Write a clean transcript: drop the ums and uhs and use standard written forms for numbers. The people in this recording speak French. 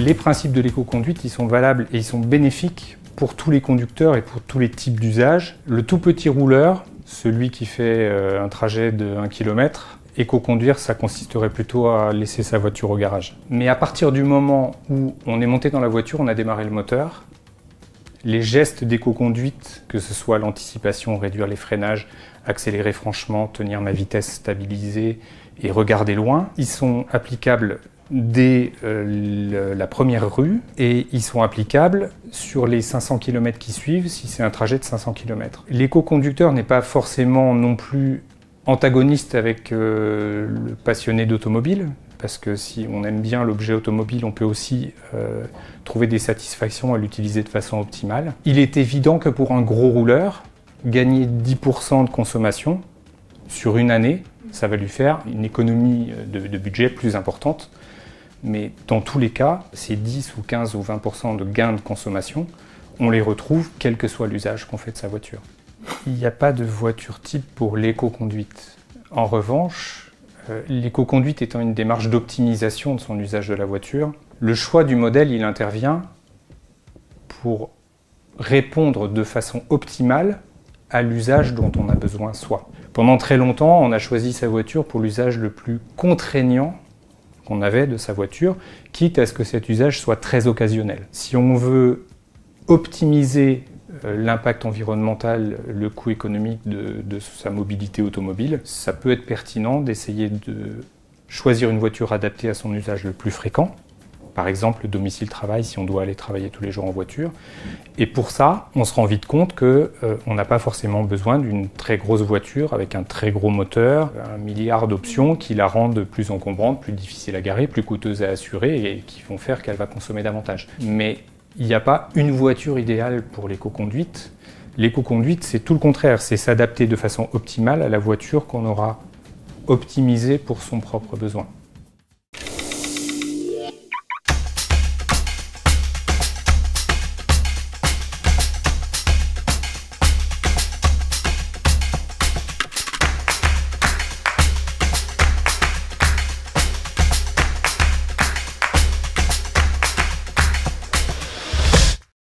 Les principes de l'éco-conduite, ils sont valables et ils sont bénéfiques pour tous les conducteurs et pour tous les types d'usages. Le tout petit rouleur, celui qui fait un trajet de 1 km, éco-conduire, ça consisterait plutôt à laisser sa voiture au garage. Mais à partir du moment où on est monté dans la voiture, on a démarré le moteur, les gestes d'éco-conduite, que ce soit l'anticipation, réduire les freinages, accélérer franchement, tenir ma vitesse stabilisée et regarder loin, ils sont applicables dès la première rue et ils sont applicables sur les 500 km qui suivent si c'est un trajet de 500 km. L'éco-conducteur n'est pas forcément non plus antagoniste avec le passionné d'automobile, parce que si on aime bien l'objet automobile, on peut aussi trouver des satisfactions à l'utiliser de façon optimale. Il est évident que pour un gros rouleur, gagner 10% de consommation sur une année, ça va lui faire une économie de budget plus importante. Mais dans tous les cas, ces 10 ou 15 ou 20% de gains de consommation, on les retrouve quel que soit l'usage qu'on fait de sa voiture. Il n'y a pas de voiture type pour l'éco-conduite. En revanche, l'éco-conduite étant une démarche d'optimisation de son usage de la voiture, le choix du modèle, il intervient pour répondre de façon optimale à l'usage dont on a besoin soi. Pendant très longtemps, on a choisi sa voiture pour l'usage le plus contraignant qu'on avait de sa voiture, quitte à ce que cet usage soit très occasionnel. Si on veut optimiser l'impact environnemental, le coût économique de sa mobilité automobile, ça peut être pertinent d'essayer de choisir une voiture adaptée à son usage le plus fréquent, par exemple le domicile-travail si on doit aller travailler tous les jours en voiture. Et pour ça, on se rend vite compte qu'on n'a pas forcément besoin d'une très grosse voiture avec un très gros moteur, 1 milliard d'options qui la rendent plus encombrante, plus difficile à garer, plus coûteuse à assurer et qui vont faire qu'elle va consommer davantage. Mais il n'y a pas une voiture idéale pour l'éco-conduite. L'éco-conduite, c'est tout le contraire, c'est s'adapter de façon optimale à la voiture qu'on aura optimisée pour son propre besoin.